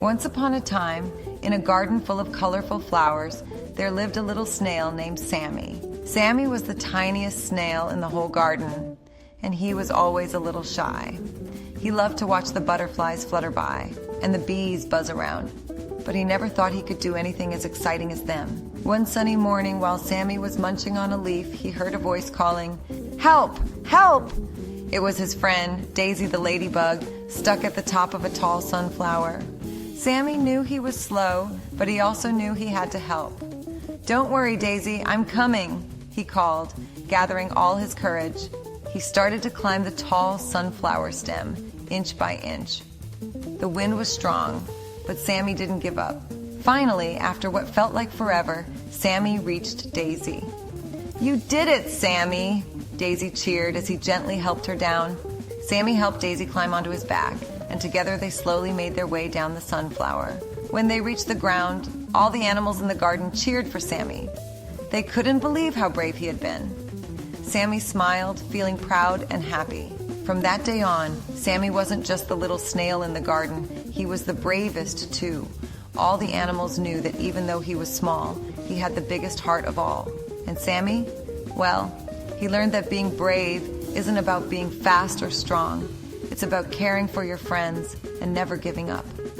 Once upon a time, in a garden full of colorful flowers, there lived a little snail named Sammy. Sammy was the tiniest snail in the whole garden, and he was always a little shy. He loved to watch the butterflies flutter by and the bees buzz around, but he never thought he could do anything as exciting as them. One sunny morning, while Sammy was munching on a leaf, he heard a voice calling, "Help! Help!" It was his friend, Daisy the ladybug, stuck at the top of a tall sunflower. Sammy knew he was slow, but he also knew he had to help. "Don't worry, Daisy, I'm coming," he called, gathering all his courage. He started to climb the tall sunflower stem, inch by inch. The wind was strong, but Sammy didn't give up. Finally, after what felt like forever, Sammy reached Daisy. "You did it, Sammy!" Daisy cheered as he gently helped her down. Sammy helped Daisy climb onto his back, and together they slowly made their way down the sunflower. When they reached the ground, all the animals in the garden cheered for Sammy. They couldn't believe how brave he had been. Sammy smiled, feeling proud and happy. From that day on, Sammy wasn't just the little snail in the garden, he was the bravest too. All the animals knew that even though he was small, he had the biggest heart of all. And Sammy? Well, he learned that being brave isn't about being fast or strong. It's about caring for your friends and never giving up.